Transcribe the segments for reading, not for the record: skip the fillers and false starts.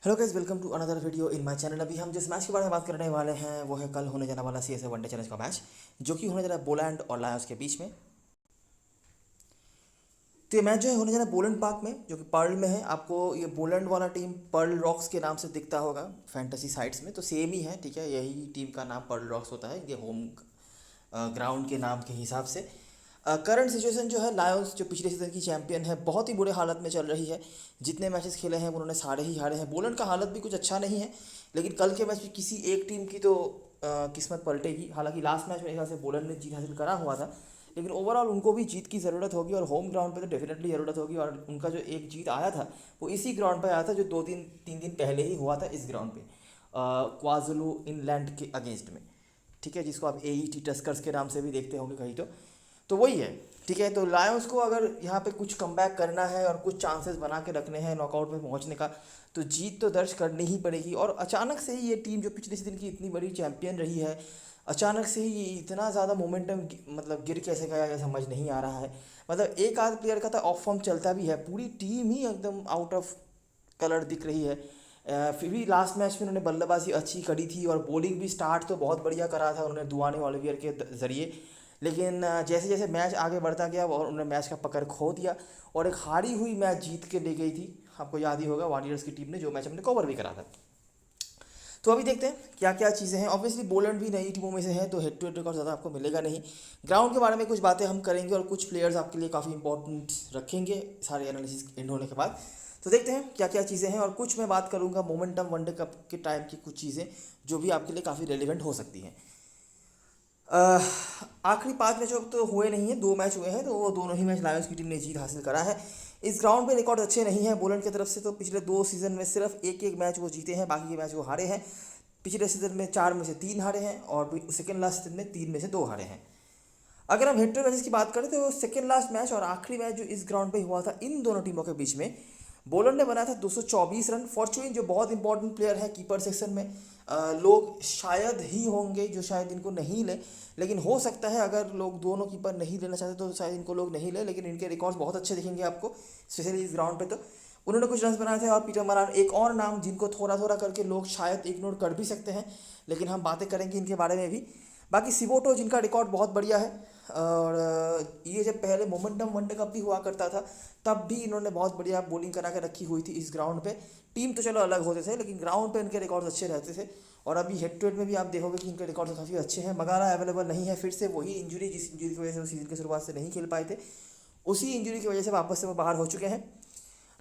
Hello guys, welcome to another video in my channel. अभी हम जिस मैच के बारे में बात करने वाले हैं वो है कल होने जाने वाला सीएसए वनडे चैलेंज का मैच, जो कि होने जा रहा है पोलैंड और लायंस के बीच में। तो ये मैच जो है होने जा रहा है पोलैंड पार्क में, जो कि पर्ल में है। आपको ये पोलैंड वाला टीम पर्ल रॉक्स के नाम से दिखता होगा फैंटेसी साइट्स में, तो सेम ही है। ठीक है, यही टीम का नाम पर्ल रॉक्स होता है, ये होम ग्राउंड के नाम के हिसाब से। करंट सिचुएशन जो है, लायंस जो पिछले सीजन की चैंपियन है, बहुत ही बुरे हालत में चल रही है। जितने मैचेस खेले हैं उन्होंने सारे ही हारे हैं। पोलैंड का हालत भी कुछ अच्छा नहीं है, लेकिन कल के मैच में किसी एक टीम की तो किस्मत पलटेगी। हालांकि लास्ट मैच में एक ख्याल से पोलैंड ने जीत हासिल करा हुआ था, लेकिन ओवरऑल उनको भी जीत की ज़रूरत होगी और होम ग्राउंड पे तो डेफिनेटली ज़रूरत होगी। और उनका जो एक जीत आया था वो इसी ग्राउंड पे आया था, जो 2-3 दिन पहले ही हुआ था इस ग्राउंड पे, क्वाजुलू इनलैंड के अगेंस्ट में। ठीक है, जिसको आप एईटी टस्कर्स के नाम से भी देखते होंगे कहीं तो वही है। ठीक है, तो लायंस को अगर यहाँ पे कुछ कमबैक करना है और कुछ चांसेस बना के रखने हैं नॉकआउट में पहुँचने का, तो जीत तो दर्ज करनी ही पड़ेगी। और अचानक से ही ये टीम जो पिछले सीजन की इतनी बड़ी चैंपियन रही है, अचानक से ही इतना ज़्यादा मोमेंटम मतलब गिर कैसे गया, ये समझ नहीं आ रहा है। मतलब एक आध प्लेयर का तो ऑफ फॉर्म चलता भी है, पूरी टीम ही एकदम आउट ऑफ कलर दिख रही है। फिर भी लास्ट मैच में उन्होंने बल्लेबाजी अच्छी करी थी और बॉलिंग भी स्टार्ट तो बहुत बढ़िया करा था उन्होंने दुआने ऑलिवियर के ज़रिए। लेकिन जैसे जैसे मैच आगे बढ़ता गया और उन्होंने मैच का पकड़ खो दिया और एक हारी हुई मैच जीत के ले गई थी। आपको याद ही होगा वॉरियर्स की टीम ने, जो मैच हमने कवर भी करा था। तो अभी देखते हैं क्या क्या चीज़ें हैं। ऑब्वियसली पोलैंड भी नई टीमों में से है, तो हेड टू हेड रिकॉर्ड ज़्यादा आपको मिलेगा नहीं। ग्राउंड के बारे में कुछ बातें हम करेंगे और कुछ प्लेयर्स आपके लिए काफ़ी इंपॉर्टेंट रखेंगे सारे एनालिसिस एंड होने के बाद। तो देखते हैं क्या क्या चीज़ें हैं, और कुछ मैं बात करूंगा मोमेंटम वनडे कप के टाइम की कुछ चीज़ें जो भी आपके लिए काफ़ी रेलिवेंट हो सकती हैं। आखिरी 5 मैच अब तो हुए नहीं है, 2 मैच हुए हैं, तो वो दोनों ही मैच लायंस की टीम ने जीत हासिल करा है। इस ग्राउंड पे रिकॉर्ड अच्छे नहीं हैं पोलैंड की तरफ से, तो पिछले 2 सीज़न में सिर्फ एक एक मैच वो जीते हैं, बाकी के मैच वो हारे हैं। पिछले सीजन में 4 में से 3 हारे हैं और सेकेंड लास्ट सीजन में 3 में से 2 हारे हैं। अगर हम हेड टू मैचेस की बात करें तो सेकेंड लास्ट मैच और आखिरी मैच जो इस ग्राउंड पे हुआ था इन दोनों टीमों के बीच में, बॉलर ने बनाया था 224 रन। फॉर्चून जो बहुत इंपॉर्टेंट प्लेयर है कीपर सेक्शन में, लोग शायद ही होंगे जो शायद इनको नहीं ले, लेकिन हो सकता है अगर लोग दोनों कीपर नहीं लेना चाहते तो शायद इनको लोग नहीं ले, लेकिन इनके रिकॉर्ड्स बहुत अच्छे दिखेंगे आपको, स्पेशली इस ग्राउंड पे। तो उन्होंने कुछ रन बनाए थे। और पीटर मरान एक और नाम जिनको थोड़ा थोड़ा करके लोग शायद इग्नोर कर भी सकते हैं, लेकिन हम बातें करेंगे इनके बारे में भी। बाकी सिबोटो जिनका रिकॉर्ड बहुत बढ़िया है, और ये जब पहले मोमेंटम वनडे कप भी हुआ करता था तब भी इन्होंने बहुत बढ़िया बॉलिंग करा के रखी हुई थी इस ग्राउंड पे। टीम तो चलो अलग होते थे, लेकिन ग्राउंड पे इनके रिकॉर्ड अच्छे रहते थे। और अभी हेड टू हेड में भी आप देखोगे कि इनके रिकॉर्ड काफ़ी अच्छे हैं। मगारा अवेलेबल नहीं है, फिर से वही इंजरी, जिस इंजरी की वजह से वो सीजन की शुरुआत से नहीं खेल पाए थे, उसी इंजरी की वजह से वापस से वो बाहर हो चुके हैं।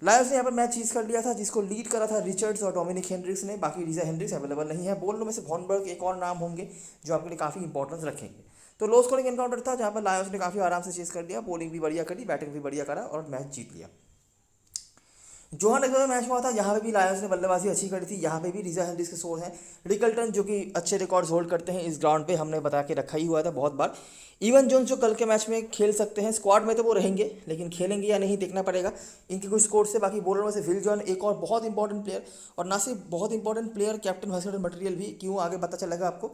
लायंस ने यहाँ पर मैच चीज कर लिया था, जिसको लीड करा था रिचर्ड्स और डोमिनिक हेनरिक्स ने। बाकी रीजा हेनरिक्स अवेलेबल नहीं है। बोलने में से वॉनबर्ग एक और नाम होंगे जो आपके लिए काफ़ी इंपॉर्टेंस रखेंगे। तो लो स्कोरिंग एनकाउंटर था, जहाँ पर लायंस ने काफ़ी आराम से चेस कर लिया, बॉलिंग भी बढ़िया करी, बैटिंग भी बढ़िया करा और मैच जीत लिया। जोहान्सबर्ग में मैच हुआ था, यहाँ पे भी लायंस ने बल्लेबाजी अच्छी करी थी। यहाँ पे भी रीजा हेनरिक्स के शोर हैं। रिकल्टन जो कि अच्छे रिकॉर्ड्स होल्ड करते हैं इस ग्राउंड पे, हमने बता के रखा ही हुआ था बहुत बार। इवन जोन्स जो कल के मैच में खेल सकते हैं, स्क्वाड में तो वो रहेंगे, लेकिन खेलेंगे या नहीं देखना पड़ेगा इनके कुछ स्कोर से। बाकी बॉलर में से विल जॉन एक और बहुत इंपॉर्टेंट प्लेयर, और ना सिर्फ बहुत important player, captain versus material भी, क्यों आगे पता चलेगा आपको।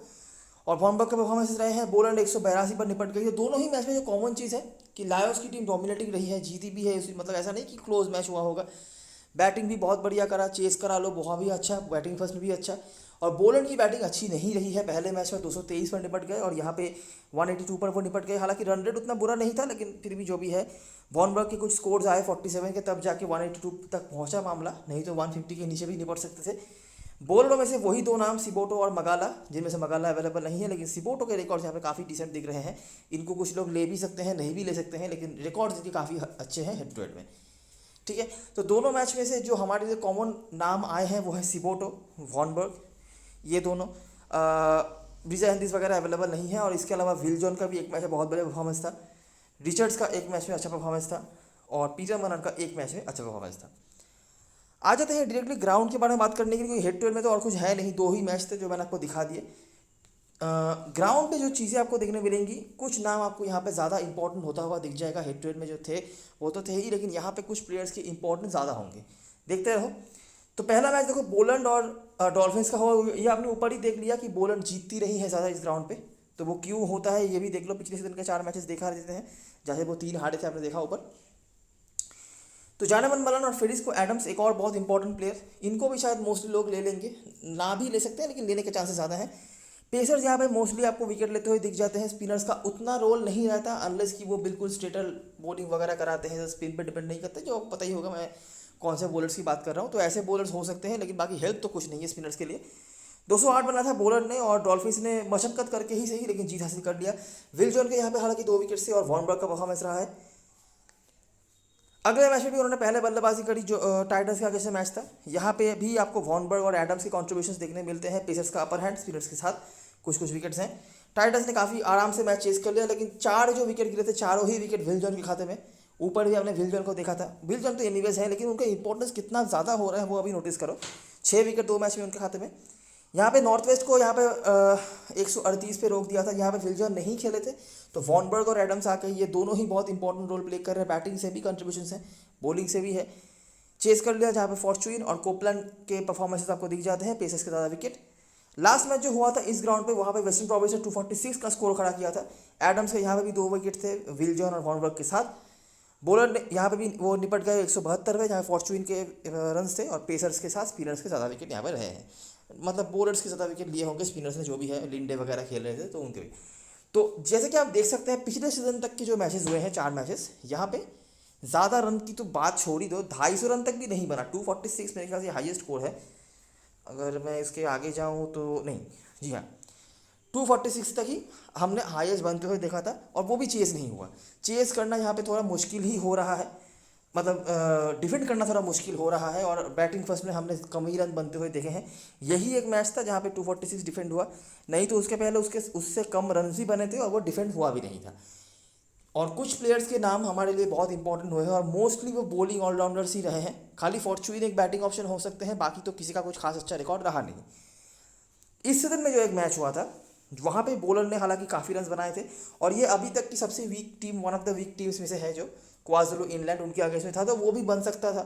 और वॉनबर्ग के परफॉर्मेंस रहे हैं, बॉलर 182 पर निपट गई है। दोनों ही मैच में जो कॉमन चीज़ है कि लायंस की टीम डोमिनेटिंग रही है, जीती भी है, मतलब ऐसा नहीं कि क्लोज मैच हुआ होगा। बैटिंग भी बहुत बढ़िया करा, चेस करा लो वहाँ भी अच्छा, बैटिंग फर्स्ट में भी अच्छा। और बॉलर की बैटिंग अच्छी नहीं रही है। पहले मैच में 223 पर निपट गए और यहाँ पे 182 पर वो निपट गए। हालांकि रन रेट उतना बुरा नहीं था, लेकिन फिर भी जो भी है, वॉनबर्ग के कुछ स्कोर्स आए 47 के, तब जाके 182 तक पहुंचा मामला, नहीं तो 150 के नीचे भी निपट सकते थे। बॉलरों में से वही 2 नाम, सिबोटो और मगाला, जिनमें से मगाला अवेलेबल नहीं है, लेकिन सिबोटो के रिकॉर्ड्स यहाँ पे काफ़ी डिसेंट दिख रहे हैं। इनको कुछ लोग ले भी सकते हैं, नहीं भी ले सकते हैं, लेकिन रिकॉर्ड्स इनके काफ़ी अच्छे हैं हेड टू हेड में। ठीक है, तो दोनों मैच में से जो हमारे लिए कॉमन नाम आए हैं वो है सिबोटो, वॉनबर्ग, ये दोनों। ब्रिजा हेनरिक्स वगैरह अवेलेबल नहीं है। और इसके अलावा विल जॉन का भी एक मैच में बहुत बढ़िया परफॉर्मेंस था, रिचर्ड्स का एक मैच में अच्छा परफॉर्मेंस था, और पीटर मरन का एक मैच में अच्छा परफॉर्मेंस था। आ जाते हैं डायरेक्टली ग्राउंड के बारे में बात करने के लिए, क्योंकि हेड टू हेड में तो और कुछ है नहीं, 2 ही मैच थे जो मैंने आपको दिखा दिए। ग्राउंड पे जो चीज़ें आपको देखने मिलेंगी, कुछ नाम आपको यहाँ पे ज़्यादा इंपॉर्टेंट होता हुआ दिख जाएगा। हेड टू हेड में जो थे वो तो थे ही, लेकिन यहाँ पे कुछ प्लेयर्स की इंपॉर्टेंस ज़्यादा होंगे, देखते रहो। तो पहला मैच देखो पोलैंड और डॉल्फिन्स का हुआ। ये आपने ऊपर ही देख लिया कि पोलैंड जीतती रही है ज़्यादा इस ग्राउंड पे, तो वो क्यों होता है ये भी देख लो। पिछले सीजन के 4 मैचेस देखा देते हैं, जैसे वो 3 हारे थे, आपने देखा ऊपर। तो जानेमन मलान और फेडिक्स एडम्स एक और बहुत इंपॉर्टेंट प्लेयर, इनको भी शायद मोस्टली लोग ले लेंगे, ना भी ले सकते हैं लेकिन लेने के चांसेस ज़्यादा हैं। पेसर्स यहाँ पे मोस्टली आपको विकेट लेते हुए दिख जाते हैं, स्पिनर्स का उतना रोल नहीं रहता अनलेस कि वो बिल्कुल स्ट्रेटर बॉलिंग वगैरह कराते हैं, स्पिन पे डिपेंड नहीं करते, जो पता ही होगा मैं कौन से बॉलर्स की बात कर रहा हूँ। तो ऐसे बॉलर्स हो सकते हैं, लेकिन बाकी हेल्प तो कुछ नहीं है स्पिनर्स के लिए। 208 बना था बॉलर ने और डॉल्फिन्स ने मशक्कत करके ही सही लेकिन जीत हासिल कर लिया। विल जॉन के यहाँ पे हालांकि 2 विकेट से और वॉर्नबर्ग का परफॉर्मेंस रहा है। अगले मैच में भी उन्होंने पहले बल्लेबाजी करी जो टाइटंस के आगे से मैच था। यहाँ पे भी आपको वॉर्नबर्ग और एडम्स के कॉन्ट्रीब्यूशंस देखने मिलते हैं, पेसर्स का अपर हैंड, स्पिनर्स के साथ कुछ कुछ विकेट्स हैं। टाइटंस ने काफ़ी आराम से मैच चेस कर लिया, लेकिन 4 जो विकेट गिरे थे चारों ही विकेट विल जॉन के खाते में। ऊपर भी हमने विल जॉन को देखा था, विल जॉन तो एनीवेज है लेकिन उनका इंपॉर्टेंस कितना ज़्यादा हो रहा है वो अभी नोटिस करो। 6 विकेट 2 मैच में उनके खाते में। यहाँ पे नॉर्थ वेस्ट को यहाँ पे 138 पे रोक दिया था, यहाँ पे विल जॉन नहीं खेले थे, तो वॉर्नबर्ग और एडम्स आके ये दोनों ही बहुत इंपॉर्टेंट रोल प्ले कर रहे हैं। बैटिंग से भी कंट्रीब्यूशन है, बॉलिंग से भी है, चेस कर लिया। जहाँ पे फॉर्चून और कोपलैंड के परफॉर्मेंसेस आपको दिख जाते हैं, पेसर्स के ज़्यादा विकेट। लास्ट मैच जो हुआ था इस ग्राउंड पे, वहाँ पे वेस्टर्न प्रोविंस ने 246 का स्कोर खड़ा किया था। एडम्स के यहाँ पे भी 2 विकेट थे विल जॉन और वॉर्नबर्ग के साथ। बॉलर ने यहाँ पे भी वो निपट गए 172 पे, जहाँ फॉर्चून के रन थे, और पेसर्स के साथ स्पिनर्स के ज़्यादा विकेट यहाँ पर रहे हैं। मतलब बॉलर्स के ज़्यादा विकेट लिए होंगे, स्पिनर्स ने जो भी है लिंडे वगैरह खेल रहे थे तो उनके भी। तो जैसे कि आप देख सकते हैं पिछले सीजन तक के जो मैचेस हुए हैं 4 मैचेस, यहाँ पे ज़्यादा रन की तो बात छोड़ ही दो, 250 रन तक भी नहीं बना। 246 मेरे ख्याल से हाईएस्ट स्कोर है। अगर मैं इसके आगे जाऊँ तो नहीं, जी हाँ 246 तक ही हमने हाईएस्ट बनते हुए देखा था, और वो भी चेस नहीं हुआ। चेस करना यहाँ पे थोड़ा मुश्किल ही हो रहा है, मतलब डिफेंड करना थोड़ा मुश्किल हो रहा है, और बैटिंग फर्स्ट में हमने कम ही रन बनते हुए देखे हैं। यही एक मैच था जहाँ पे 246 डिफेंड हुआ, नहीं तो उसके पहले उससे कम रन ही बने थे और वो डिफेंड हुआ भी नहीं था। और कुछ प्लेयर्स के नाम हमारे लिए बहुत इंपॉर्टेंट हुए हैं, और मोस्टली वो बॉलिंग ऑलराउंडर्स ही रहे हैं। खाली फॉर्चून एक बैटिंग ऑप्शन हो सकते हैं, बाकी तो किसी का कुछ खास अच्छा रिकॉर्ड रहा नहीं। इस सीजन में जो एक मैच हुआ था वहाँ पे बॉलर ने हालांकि काफ़ी रन बनाए थे, और ये अभी तक की सबसे weak team, one of the weak teams में से है जो क्वाज़ुलु इंग्लैंड, उनके अगेंस्ट में था, तो वो भी बन सकता था।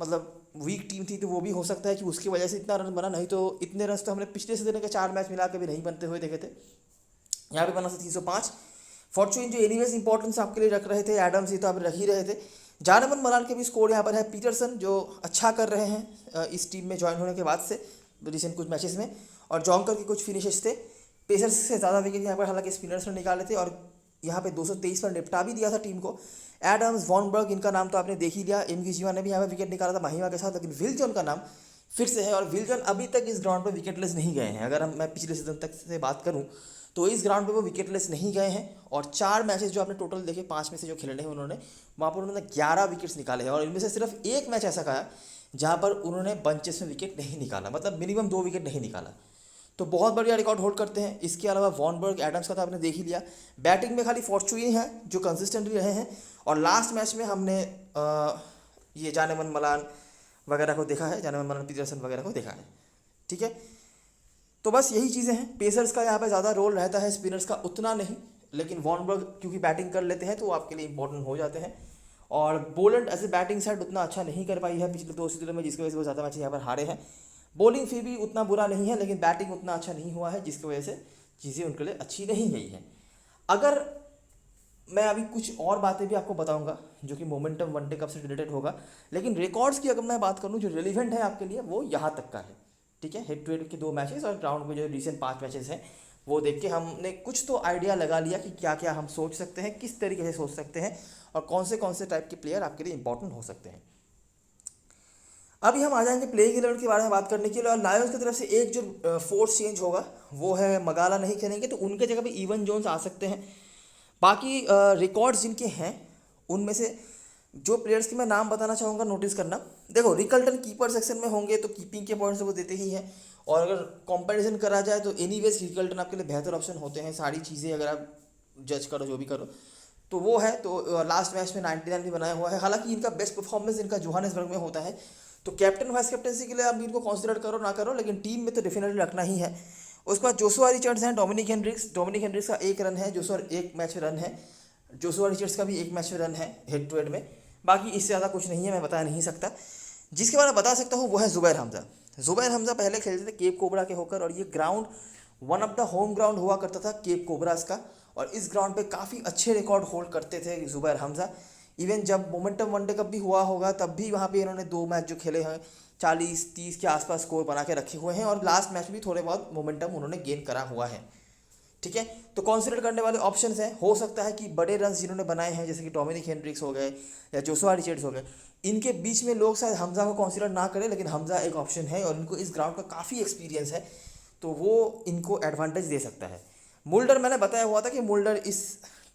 मतलब वीक टीम थी तो वो भी हो सकता है कि उसकी वजह से इतना रन बना, नहीं तो इतने रन तो हमने पिछले सीजन के 4 मैच मिला के भी नहीं बनते हुए देखे थे। यहाँ पे बना था 305। फॉर्चून जो एनीवेज इंपॉर्टेंस आपके लिए रख रहे थे, एडम्स ये तो आप रख ही रहे थे। जानेमन मलान के भी स्कोर यहाँ पर है। पीटरसन जो अच्छा कर रहे हैं इस टीम में ज्वाइन होने के बाद से रिसेंट कुछ मैचेस में, और जॉन्कर के कुछ फिनिशेस थे। पेसर्स से ज़्यादा विकेट यहाँ पर हालांकि स्पिनर्स ने निकाले थे, और यहाँ पे 223 पर निपटा भी दिया था टीम को। एडम्स, वॉर्नबर्ग, इनका नाम तो आपने देख ही लिया। एम जीवा ने भी यहाँ पर विकेट निकाला था महिमा के साथ, लेकिन विल जॉन का नाम फिर से है, और विल जॉन अभी तक इस ग्राउंड पर विकेटलेस नहीं गए हैं। अगर मैं पिछले सीजन तक से बात करूँ तो इस ग्राउंड पे वो विकेटलेस नहीं गए हैं, और 4 मैचेस जो आपने टोटल देखे 5 में से जो खेलने हैं उन्होंने, वहाँ पर उन्होंने 11 विकेट्स निकाले हैं, और इनमें से सिर्फ एक मैच ऐसा गया जहाँ पर उन्होंने बंचेस में विकेट नहीं निकाला, मतलब मिनिमम 2 विकेट नहीं निकाला। तो बहुत बढ़िया रिकॉर्ड होल्ड करते हैं। इसके अलावा वॉर्नबर्ग, एडम्स का तो आपने देख ही लिया। बैटिंग में खाली फॉर्चून है जो कंसिस्टेंटली रहे हैं, और लास्ट मैच में हमने ये जानेमन मलान वगैरह को देखा है, जानेमन मलान, पीटरसन वगैरह को देखा है। ठीक है, तो बस यही चीज़ें हैं। पेसर्स का यहाँ पे ज़्यादा रोल रहता है, स्पिनर्स का उतना नहीं, लेकिन वॉर्नबर्ग क्योंकि बैटिंग कर लेते हैं तो वो आपके लिए इंपॉर्टेंट हो जाते हैं। और Boland as a batting side उतना अच्छा नहीं कर पाई है पिछले 2 सीजन में, जिसकी वजह से वो ज़्यादा मैच यहाँ पर हारे हैं। बॉलिंग फिर भी उतना बुरा नहीं है, लेकिन बैटिंग उतना अच्छा नहीं हुआ है, जिसकी वजह से चीज़ें उनके लिए अच्छी नहीं गई हैं। अगर मैं अभी कुछ और बातें भी आपको बताऊंगा जो कि मोमेंटम वनडे कप से रिलेटेड होगा, लेकिन रिकॉर्ड्स की अगर मैं बात करूँ जो रिलेवेंट है आपके लिए वो यहाँ तक का है। ठीक है, हेड टू हेड के 2 मैचेस और ग्राउंड में जो रिसेंट 5 मैचेस हैं वो देख के हमने कुछ तो आइडिया लगा लिया कि क्या क्या हम सोच सकते हैं, किस तरीके से सोच सकते हैं, और कौन से टाइप के प्लेयर आपके लिए इंपॉर्टेंट हो सकते हैं। अभी हम आ जाएंगे प्लेइंग 11 के बारे में बात करने के लिए। और लायंस की तरफ से एक जो फोर्स चेंज होगा वो है मगाला नहीं खेलेंगे, तो उनके जगह पे इवन जोन्स आ सकते हैं। बाकी रिकॉर्ड्स जिनके हैं उनमें से जो प्लेयर्स की मैं नाम बताना चाहूँगा नोटिस करना। देखो, रिकल्टन कीपर सेक्शन में होंगे तो कीपिंग के पॉइंट्स वो देते ही हैं, और अगर कंपैरिजन करा जाए तो एनीवेज रिकल्टन आपके लिए बेहतर ऑप्शन होते हैं। सारी चीज़ें अगर आप जज करो, जो भी करो, तो वो है। तो लास्ट मैच में 99 भी बनाया हुआ है। हालांकि इनका बेस्ट परफॉर्मेंस इनका जोहानिसबर्ग में होता है, तो कैप्टन वाइस कैप्टनसी के लिए आप इनको कंसिडर करो ना करो, लेकिन टीम में तो डेफिनेटली रखना ही है। उसके बाद जोशुआ रिचर्ड्स हैं, डोमिनिक हेनरिक्स का 1 रन है, जोशुआ 1 मैच में रन है, जोशुआ रिचर्ड्स का भी 1 मैच में रन है हेड टू हेड में। बाकी इससे ज़्यादा कुछ नहीं है, मैं बता नहीं सकता। जिसके बारे में बता सकता हूँ वो है ज़ुबैर हमज़ा। ज़ुबैर हमज़ा पहले खेलते थे केप कोबरा के होकर, और ये ground one of the home ground हुआ करता था केप कोबरास का, और इस ग्राउंड पे काफ़ी अच्छे रिकॉर्ड होल्ड करते थे ज़ुबैर हमज़ा। इवन जब मोमेंटम वनडे कप भी हुआ होगा तब भी वहाँ पे इन्होंने 2 मैच जो खेले हैं 40-30 के आसपास स्कोर बना के रखे हुए हैं, और लास्ट मैच में भी थोड़े बहुत मोमेंटम उन्होंने गेन करा हुआ है। ठीक है, तो कंसीडर करने वाले ऑप्शंस हैं। हो सकता है कि बड़े रन्स जिन्होंने बनाए हैं जैसे कि डोमिनिक हेनड्रिक्स हो गए या जोशुआ रिचर्ड्स हो गए, इनके बीच में लोग शायद हमजा को कंसीडर ना करें, लेकिन हमजा एक ऑप्शन है और इनको इस ग्राउंड का काफ़ी एक्सपीरियंस है, तो वो इनको एडवांटेज दे सकता है। मुल्डर मैंने बताया हुआ था कि मुल्डर इस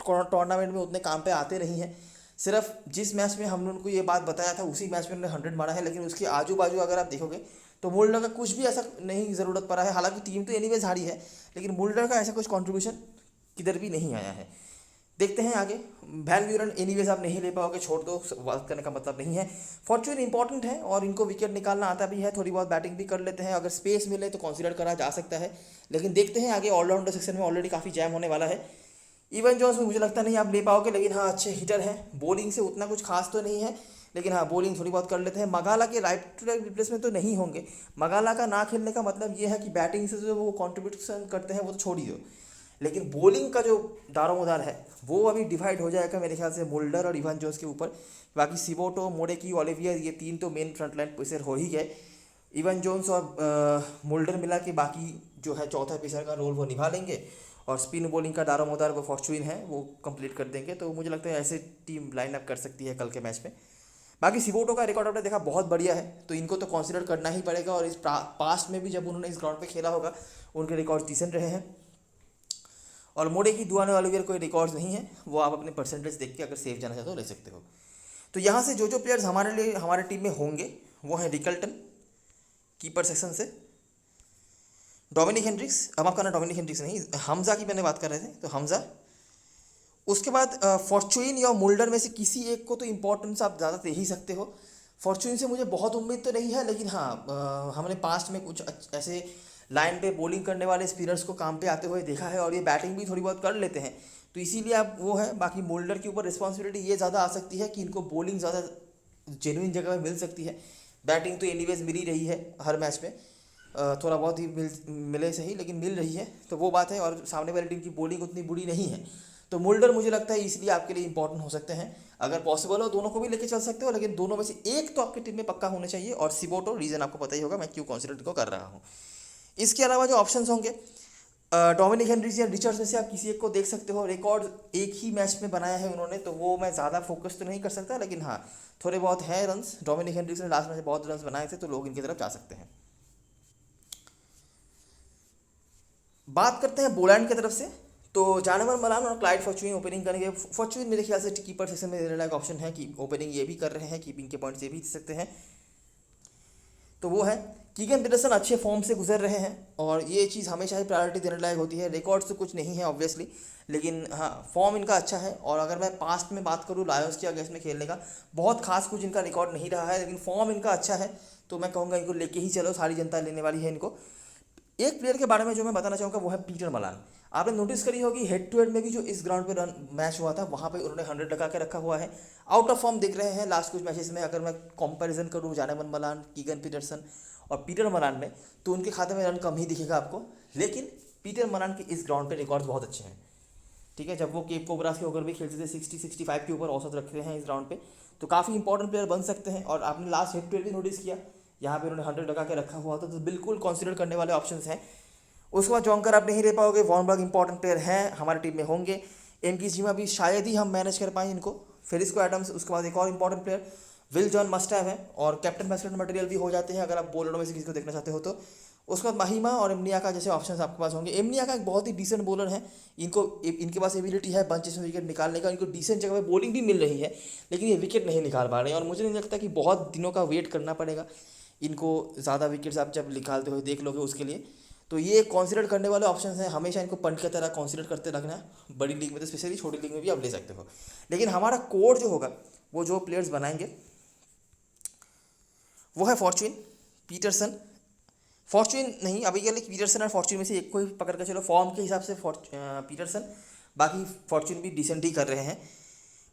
टूर्नामेंट में उतने काम पे आते नहीं हैं। सिर्फ जिस मैच में हमने उनको ये बात बताया था उसी मैच में उन्होंने 100 मारा है, लेकिन उसके आजू बाजू अगर आप देखोगे तो मुल्डर का कुछ भी ऐसा नहीं ज़रूरत पड़ा है। हालांकि टीम तो एनीवेज हारी है, लेकिन मुल्डर का ऐसा कुछ कंट्रीब्यूशन किधर भी नहीं आया है। देखते हैं आगे। वैन ब्यूरन एनीवेज आप नहीं ले पाओगे, छोड़ दो, बात करने का मतलब नहीं है। फॉर्चून इंपॉर्टेंट है और इनको विकेट निकालना आता भी है, थोड़ी बहुत बैटिंग भी कर लेते हैं, अगर स्पेस मिले तो कंसीडर करा जा सकता है। लेकिन देखते हैं आगे, ऑलराउंडर सेक्शन में ऑलरेडी काफ़ी जैम होने वाला है। इवन जॉन्स में मुझे लगता नहीं आप ले पाओगे, लेकिन हाँ अच्छे हिटर हैं। बॉलिंग से उतना कुछ खास तो नहीं है, लेकिन हाँ बॉलिंग थोड़ी बहुत कर लेते हैं। मगाला के राइट टू राइट रिप्लेसमेंट तो नहीं होंगे। मगाला का ना खेलने का मतलब ये है कि बैटिंग से जो वो कॉन्ट्रीब्यूशन करते हैं वो तो छोड़ ही दो, लेकिन बॉलिंग का जो दारोमदार है वो अभी डिवाइड हो जाएगा मेरे ख्याल से मुल्डर और इवान जोन्स के ऊपर। बाकी सिबोटो, मोडेकी, ओलिवियर, ये 3 तो मेन फ्रंटलाइन पेसर हो ही गए। इवान जोन्स और मुल्डर मिला के बाकी जो है चौथा पेसर का रोल वो निभा लेंगे, और स्पिन बॉलिंग का दारोमदार वो फॉर्चून है वो कंप्लीट कर देंगे। तो मुझे लगता है ऐसे टीम लाइन अप कर सकती है कल के मैच में। बाकी सिबोटो का रिकॉर्ड आपने देखा बहुत बढ़िया है, तो इनको तो कंसीडर करना ही पड़ेगा, और इस पास्ट में भी जब उन्होंने इस ग्राउंड पे खेला होगा उनके रिकॉर्ड डिसेंट रहे हैं। और मोड़े की दुआने वाले कोई रिकॉर्ड्स नहीं है, वो आप अपने परसेंटेज देख के अगर सेफ जाना चाहते हो ले सकते हो। तो यहाँ से जो प्लेयर्स हमारे लिए हमारे टीम में होंगे वो हैं रिकल्टन कीपर सेक्शन से, डोमिनिक हेनड्रिक्स, अब आपका ना डोमिनिक हेनड्रिक्स नहीं, हमजा की मैंने बात कर रहे थे, तो हमजा। उसके बाद फॉर्चून या मुल्डर में से किसी एक को तो इंपॉर्टेंस आप ज़्यादा दे ही सकते हो। फॉर्चून से मुझे बहुत उम्मीद तो नहीं है, लेकिन हाँ हमने पास्ट में कुछ ऐसे लाइन पे बॉलिंग करने वाले स्पिनर्स को काम पे आते हुए देखा है, और ये बैटिंग भी थोड़ी बहुत कर लेते हैं, तो इसीलिए आप वो है। बाकी मोल्डर के ऊपर रिस्पॉन्सिबिलिटी ये ज़्यादा आ सकती है कि इनको बॉलिंग ज़्यादा जेन्युइन जगह में मिल सकती है। बैटिंग तो एनीवेज मिल ही रही है हर मैच में, थोड़ा बहुत ही मिले सही लेकिन मिल रही है, तो वो बात है। और सामने वाली टीम की बॉलिंग उतनी बुरी नहीं है, तो मुल्डर मुझे लगता है इसलिए आपके लिए इंपॉर्टेंट हो सकते हैं। अगर पॉसिबल हो दोनों को भी लेके चल सकते हो, लेकिन दोनों में से एक तो आपकी टीम में पक्का होना चाहिए। और सिबोटो, रीज़न आपको पता ही होगा मैं क्यों कंसिडर को कर रहा हूँ। इसके अलावा जो ऑप्शंस होंगे, डोमिनिक हेनड्रिक्स या रिचर्ड्स में से आप किसी एक को देख सकते हो। रिकॉर्ड एक ही मैच में बनाया है उन्होंने, तो वो मैं ज़्यादा फोकस तो नहीं कर सकता, लेकिन हाँ थोड़े बहुत हैं रन्स। डोमिनिक हेनड्रिक्स ने लास्ट मैच में बहुत रन्स बनाए थे, तो लोग इनकी तरफ जा सकते हैं। बात करते हैं बोलैंड की तरफ से, तो जानवर मलान और क्लाइड फॉर्चून ओपनिंग करेंगे। फॉर्चून मेरे ख्याल से कीपर सेक्शन में देने लायक ऑप्शन है कि ओपनिंग ये भी कर रहे हैं, कीपिंग के पॉइंट्स ये भी दे सकते हैं, तो वो है। कीगन पीटरसन अच्छे फॉर्म से गुजर रहे हैं, और ये चीज़ हमेशा ही प्रायोरिटी देने लायक होती है। रिकॉर्ड्स तो कुछ नहीं है ऑब्वियसली, लेकिन हाँ फॉर्म इनका अच्छा है। और अगर मैं पास्ट में बात करूँ लायंस के अगेंस्ट में खेलने का, बहुत खास कुछ इनका रिकॉर्ड नहीं रहा है, लेकिन फॉर्म इनका अच्छा है, तो मैं कहूँगा इनको लेके ही चलो, सारी जनता लेने वाली है इनको। एक प्लेयर के बारे में जो मैं बताना चाहूँगा वो है पीटर मलान। आपने नोटिस करी होगी हेड टू हेड में भी जो इस ग्राउंड पे रन मैच हुआ था वहाँ पे उन्होंने 100 लगा के रखा हुआ है। आउट ऑफ फॉर्म दिख रहे हैं लास्ट कुछ मैचेस में। अगर मैं कंपैरिजन करूँ जानवर मलान, कीगन पीटरसन और पीटर मलान में, तो उनके खाते में रन कम ही दिखेगा आपको, लेकिन पीटर मलान के इस ग्राउंड पे रिकॉर्ड्स बहुत अच्छे हैं। ठीक है, जब वो केप कोबरास के होकर भी खेलते थे 60-65 के ऊपर औसत रखते हैं इस ग्राउंड पे, तो काफ़ी इंपॉर्टेंट प्लेयर बन सकते हैं। और आपने लास्ट हेड टू हेड भी नोटिस किया, यहाँ पे उन्होंने 100 लगा के रखा हुआ था, तो बिल्कुल कंसिडर करने वाले ऑप्शंस हैं। उसके बाद जॉन्कर आप नहीं ले पाओगे, वॉर्नबर्ग इंपॉर्टेंट प्लेयर हैं, हमारी टीम में होंगे। एमकी जिमा भी शायद ही हम मैनेज कर पाएँ इनको। फिर इसको एडम्स, उसके बाद एक और important player will John must have है, और कैप्टन मैस्टर मटेरियल भी हो जाते हैं अगर आप बॉलरों में से किसी को देखना चाहते हो तो। उसके बाद महिमा और एमनियाका जैसे ऑप्शंस आपके पास होंगे। एमनियाका एक बहुत ही डिसेंट बॉलर है, इनके पास एबिलिटी है बंचेस में विकेट निकालने का, इनको डिसेंट जगह पे बॉलिंग भी मिल रही है, लेकिन ये विकेट नहीं निकाल पा रहे हैं। और मुझे नहीं लगता कि बहुत दिनों का वेट करना पड़ेगा इनको, ज़्यादा विकेट्स आप जब निकालते हुए देख लोगे उसके लिए। तो ये कंसिडर करने वाले ऑप्शन हैं, हमेशा इनको पंट की तरह कंसिडर करते रखना है। बड़ी लीग में तो स्पेशली, छोटी लीग में भी आप ले सकते हो, लेकिन हमारा कोड जो होगा वो जो प्लेयर्स बनाएंगे वो है फॉर्चून, पीटरसन, फॉर्चून नहीं अभी के लिए पीटरसन और फॉर्चून में से एक को ही पकड़ के चलो फॉर्म के हिसाब से पीटरसन, बाकी फॉर्चून भी डिसेंट ही कर रहे हैं।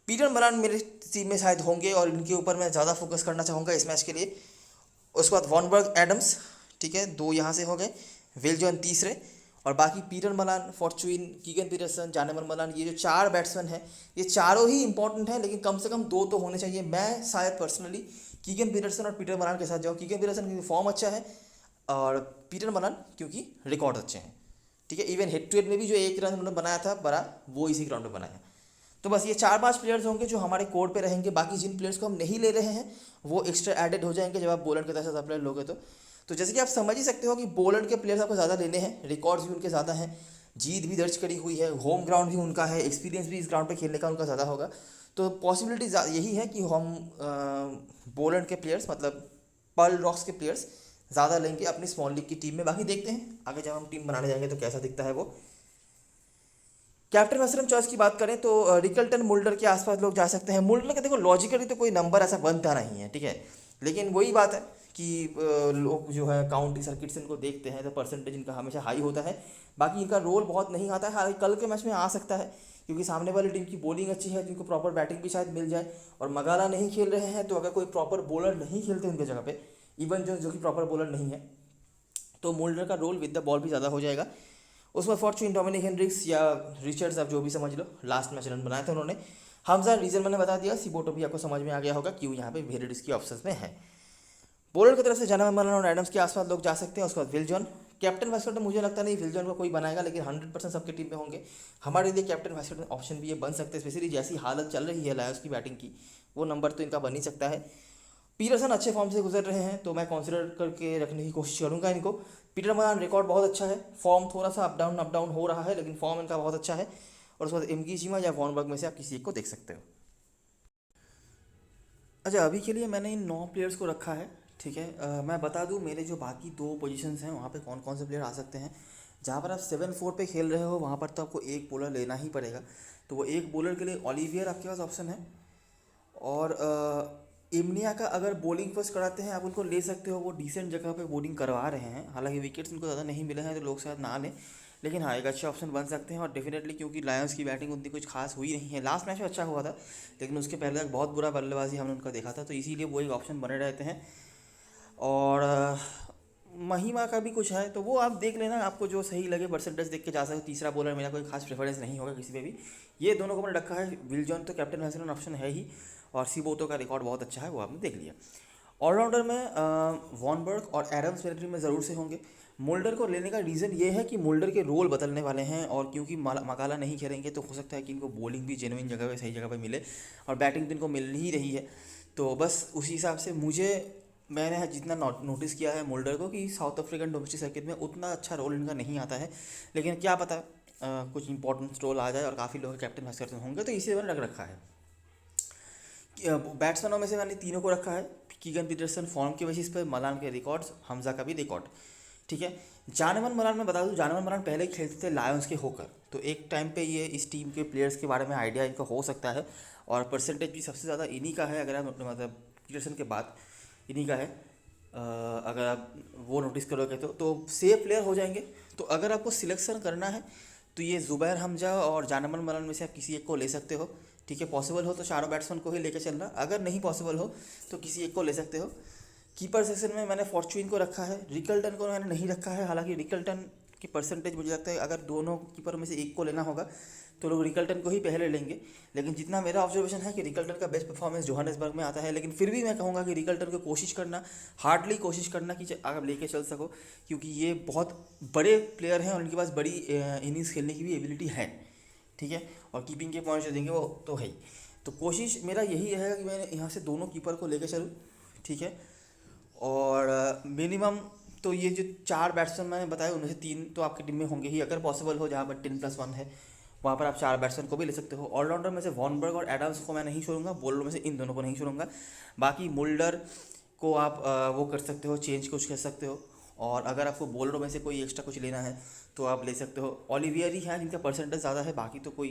पीटर मलान मेरी टीम में शायद होंगे, और इनके ऊपर मैं ज़्यादा फोकस करना चाहूँगा इस मैच के लिए। उसके बाद वॉर्नबर्ग, एडम्स, ठीक है, 2 यहाँ से हो गए, विल जॉन तीसरे, और बाकी Peter Malan, Fortune, Keegan Petersen, Jaaneman Malan, ये जो 4 बैट्समैन हैं ये चारों ही इंपॉर्टेंट हैं, लेकिन कम से कम 2 तो होने चाहिए। मैं शायद पर्सनली कीगन पीटरसन और पीटर मलान के साथ जाऊँ। कीगन पीटरसन क्योंकि फॉर्म अच्छा है और पीटर मलान क्योंकि रिकॉर्ड अच्छे हैं, ठीक है। इवन हेड टू हेड में भी जो 1 रन उन्होंने बनाया था बड़ा, वो इसी ग्राउंड पे बनाया। तो बस ये 4-5 प्लेयर्स होंगे जो हमारे कोर्ट पे रहेंगे। बाकी जिन प्लेयर्स को हम नहीं ले रहे हैं वो एक्स्ट्रा एडेड हो जाएंगे जब आप बोलैंड के तरफ से ज़्यादा प्लेयर लोगे तो जैसे कि आप समझ ही सकते हो कि बोलैंड के प्लेयर्स आपको ज़्यादा लेने हैं, रिकॉर्ड्स भी उनके ज़्यादा हैं, जीत भी दर्ज करी हुई है, होम ग्राउंड भी उनका है, एक्सपीरियंस भी इस ग्राउंड पे खेलने का उनका ज़्यादा होगा। तो पॉसिबिलिटी यही है कि हम बोलैंड के प्लेयर्स मतलब पर्ल रॉक्स के प्लेयर्स ज़्यादा लेंगे अपनी स्मॉल लीग की टीम में। बाकी देखते हैं आगे जब हम टीम बनाने जाएंगे तो कैसा दिखता है वो। कैप्टन वैसरम चॉइस की बात करें तो रिकल्टन, मुल्डर के आसपास लोग जा सकते हैं। मुल्डर का देखो लॉजिकली तो कोई नंबर ऐसा बनता नहीं है, ठीक है, लेकिन वही बात है कि लोग जो है काउंटी सर्किट से इनको देखते हैं तो परसेंटेज इनका हमेशा हाई होता है। बाकी इनका रोल बहुत नहीं आता है, हालांकि कल के मैच में आ सकता है क्योंकि सामने वाली टीम की बॉलिंग अच्छी है, जिनको प्रॉपर बैटिंग भी शायद मिल जाए। और मगाला नहीं खेल रहे हैं तो अगर कोई प्रॉपर बॉलर नहीं खेलते उनके जगह पे, इवन जो कि प्रॉपर बॉलर नहीं है, तो मोल्डर का रोल विद द बॉल भी ज़्यादा हो जाएगा। उसमें फॉर्चून, डोमिनिक हेनरिक्स या रिचर्ड्स, आप जो भी समझ लो, लास्ट मैच रन बनाए थे उन्होंने। हमजा, रीजन मैंने बता दिया। सिबोटो भी आपको समझ में आ गया होगा क्यों यहाँ पे वेरी रिस्की ऑप्शंस में है। बॉलर की तरफ से जानेमन मलान और एडम्स के आसपास लोग जा सकते हैं। उसके बाद will John. Captain vice captain मुझे लगता नहीं विल जॉन को कोई बनाएगा, लेकिन 100% सबके टीम में होंगे। हमारे लिए कैप्टन वाइस कैप्टन ऑप्शन भी ये बन सकते हैं, स्पेशली जैसी हालत चल रही है लायंस की बैटिंग की, वो नंबर तो इनका बन ही सकता है। पीटरसन अच्छे फॉर्म से गुजर रहे हैं तो मैं कंसिडर करके रखने की कोशिश करूंगा इनको। पीटर मलान रिकॉर्ड बहुत अच्छा है, फॉर्म थोड़ा सा अप डाउन हो रहा है, लेकिन फॉर्म इनका बहुत अच्छा है। और उसके बाद एमगीजीमा या वॉर्नबर्ग में से आप किसी एक को देख सकते हो। अच्छा, अभी के लिए मैंने इन 9 प्लेयर्स को रखा है, ठीक है। मैं बता दूं मेरे जो बाकी 2 पोजीशंस हैं वहाँ पे कौन कौन से प्लेयर आ सकते हैं। जहाँ पर आप 7-4 पे खेल रहे हो वहाँ पर तो आपको एक बॉलर लेना ही पड़ेगा। तो वो एक बॉलर के लिए ओलिवियर आपके पास ऑप्शन है। और इमनिया का अगर बॉलिंग फर्स्ट कराते हैं आप उनको ले सकते हो, वो डिसेंट जगह पे बॉलिंग करवा रहे हैं। हालांकि विकेट्स उनको ज़्यादा नहीं मिले हैं तो लोग शायद ना लें, लेकिन हाँ एक अच्छे ऑप्शन बन सकते हैं। और डेफिनेटली क्योंकि लायंस की बैटिंग उतनी कुछ खास हुई नहीं है, लास्ट मैच में अच्छा हुआ था लेकिन उसके पहले तक बहुत बुरा बल्लेबाजी हमने उनका देखा था, तो इसीलिए वो एक ऑप्शन बने रहते हैं। और महिमा का भी कुछ है तो वो आप देख लेना, आपको जो सही लगे परसेंटेज देख के जा सकते हो। तीसरा बॉलर मेरा कोई खास प्रेफरेंस नहीं होगा किसी पे भी। ये दोनों को मैंने रखा है। विल जॉन तो कैप्टन हैसलन ऑप्शन है ही, और सिबोतो का रिकॉर्ड बहुत अच्छा है, वो आपने देख लिया। ऑलराउंडर में वॉर्नबर्ग और एडम्स मेरे टीम में ज़रूर से होंगे। मोल्डर को लेने का रीज़न ये है कि मोल्डर के रोल बदलने वाले हैं, और क्योंकि मकाला नहीं खेलेंगे तो हो सकता है कि इनको बॉलिंग भी जेन्युइन जगह पे, सही जगह पे मिले, और बैटिंग तो इनको मिल ही रही है। तो बस उसी हिसाब से मैंने जितना नोटिस किया है मोल्डर को कि साउथ अफ्रीकन डोमेस्टिक सर्किट में उतना अच्छा रोल इनका नहीं आता है, लेकिन क्या पता कुछ इंपॉर्टेंट रोल आ जाए और काफ़ी लोग कैप्टन वाइस कैप्टन होंगे, तो इसी मैंने रख रखा है। बैट्समैनों में से मैंने तीनों को रखा है। कीगन पीटरसन फॉर्म के बेसिस पे, मलान के रिकॉर्ड्स, हमजा का भी रिकॉर्ड, ठीक है। जानेमन मलान मैं बता दूं, जानेमन मलान पहले ही खेलते थे लायंस के होकर, तो एक टाइम पे ये इस टीम के प्लेयर्स के बारे में आइडिया इनका हो सकता है। और परसेंटेज भी सबसे ज़्यादा इन्हीं का है, अगर आप मतलब पीटरसन के बाद इन्हीं का है। अगर आप वो नोटिस करोगे तो सेफ प्लेयर हो जाएंगे। तो अगर आपको सिलेक्शन करना है तो ये ज़ुबैर हमजा और जानेमन मलान में से आप किसी एक को ले सकते हो, ठीक है। पॉसिबल हो तो चारों बैट्समैन को ही लेकर चलना, अगर नहीं पॉसिबल हो तो किसी एक को ले सकते हो। कीपर सेक्शन में मैंने फॉर्चून को रखा है, रिकल्टन को मैंने नहीं रखा है। हालांकि रिकल्टन की परसेंटेज मुझे लगता है अगर दोनों कीपर में से एक को लेना होगा तो लोग रिकल्टन को ही पहले लेंगे, लेकिन जितना मेरा ऑब्जर्वेशन है कि रिकल्टन का बेस्ट परफॉर्मेंस जोहानिसबर्ग में आता है। लेकिन फिर भी मैं कहूँगा कि रिकल्टन को कोशिश करना, हार्डली कोशिश करना कि आप लेके चल सको, क्योंकि ये बहुत बड़े प्लेयर हैं और उनके पास बड़ी इनिंग्स खेलने की भी एबिलिटी है, ठीक है। और कीपिंग के पॉइंट्स जो देंगे वो तो है ही। तो कोशिश मेरा यही रहेगा कि मैं यहाँ से दोनों कीपर को लेकर चलूँ, ठीक है। और मिनिमम तो ये जो 4 बैट्समैन मैंने बताया उनमें से 3 तो आपकी टीम में होंगे ही, अगर पॉसिबल हो, जहाँ पर 10+1 है वहाँ पर आप 4 बैट्समैन को भी ले सकते हो। ऑलराउंडर में से वॉर्नबर्ग और एडम्स को मैं नहीं छोड़ूंगा, बॉलर में से इन दोनों को नहीं छोड़ूंगा। बाकी मुल्डर को आप वो कर सकते हो, चेंज कुछ कर सकते हो। और अगर आपको बॉलरों में से कोई एक्स्ट्रा कुछ लेना है तो आप ले सकते हो। ओलिवियर ही है जिनका परसेंटेज ज़्यादा है, बाकी तो कोई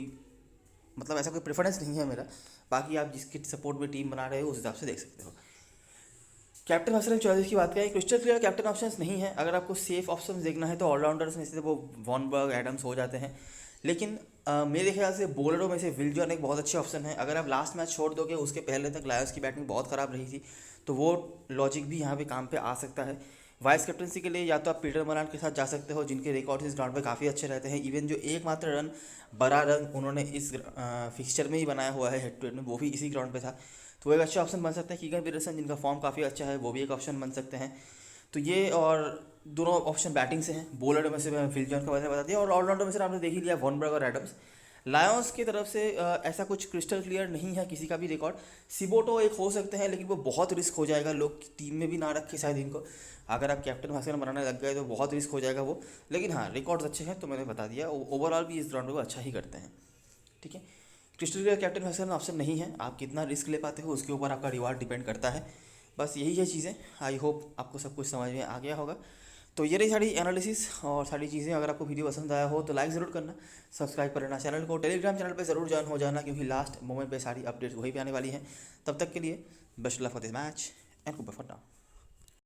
मतलब ऐसा कोई प्रेफरेंस नहीं है मेरा। बाकी आप जिसके सपोर्ट में टीम बना रहे हो उस हिसाब से देख सकते हो। कैप्टन ऑप्शन चॉइस की बात करें, क्रिस्टल क्लियर कैप्टन ऑप्शंस नहीं है। अगर आपको सेफ ऑप्शन देखना है तो ऑलराउंडर्स में से वो वॉर्नबर्ग, एडम्स हो जाते हैं, लेकिन मेरे ख्याल से बॉलरों में से विल जॉन एक बहुत अच्छे ऑप्शन है। अगर आप लास्ट मैच छोड़ दोगे, उसके पहले तक लायंस की बैटिंग बहुत ख़राब रही थी, तो वो लॉजिक भी यहाँ पे काम पे आ सकता है। वाइस कैप्टनसी के लिए या तो आप पीटर मरान के साथ जा सकते हो, जिनके रिकॉर्ड्स इस ग्राउंड पे काफ़ी अच्छे रहते हैं। इवन जो एकमात्र रन, बड़ा रन उन्होंने इस फिक्सचर में ही बनाया हुआ है हेड टू हेड में, वो भी इसी ग्राउंड पे था, तो वो एक अच्छा ऑप्शन बन सकता है। कीगन पीटरसन जिनका फॉर्म काफ़ी अच्छा है, वो भी एक ऑप्शन बन सकते हैं। तो ये, और दोनों ऑप्शन बैटिंग से हैं। बॉलर में से मैं फिल जॉन्स का बारे में बता दिया, और ऑलराउंडर में से आपने देख ही लिया वॉनबर्ग और एडम्स। लायंस की तरफ से ऐसा कुछ क्रिस्टल क्लियर नहीं है किसी का भी रिकॉर्ड। सिबोटो एक हो सकते हैं, लेकिन वो बहुत रिस्क हो जाएगा, लोग टीम में भी ना रखे शायद इनको। अगर आप कैप्टन भास्कर बनाने लग गए तो बहुत रिस्क हो जाएगा वो। लेकिन हाँ, रिकॉर्ड्स अच्छे हैं, तो मैंने बता दिया। ओवरऑल भी इस ग्राउंड में वो अच्छा ही करते हैं, ठीक है। Crystal clear captain Bhaskar option नहीं है, आप कितना रिस्क ले पाते हो उसके ऊपर आपका रिवार्ड डिपेंड करता है। बस यही है चीज़ें। आई होप आपको सब कुछ समझ में आ गया होगा। तो ये रही सारी एनालिसिस और सारी चीज़ें। अगर आपको वीडियो पसंद आया हो तो लाइक ज़रूर करना, सब्सक्राइब कर लेना चैनल को, टेलीग्राम चैनल पे ज़रूर ज्वाइन हो जाना, क्योंकि लास्ट मोमेंट पे सारी अपडेट्स वहीं पे आने वाली हैं। तब तक के लिए best luck for this match and good bye for now.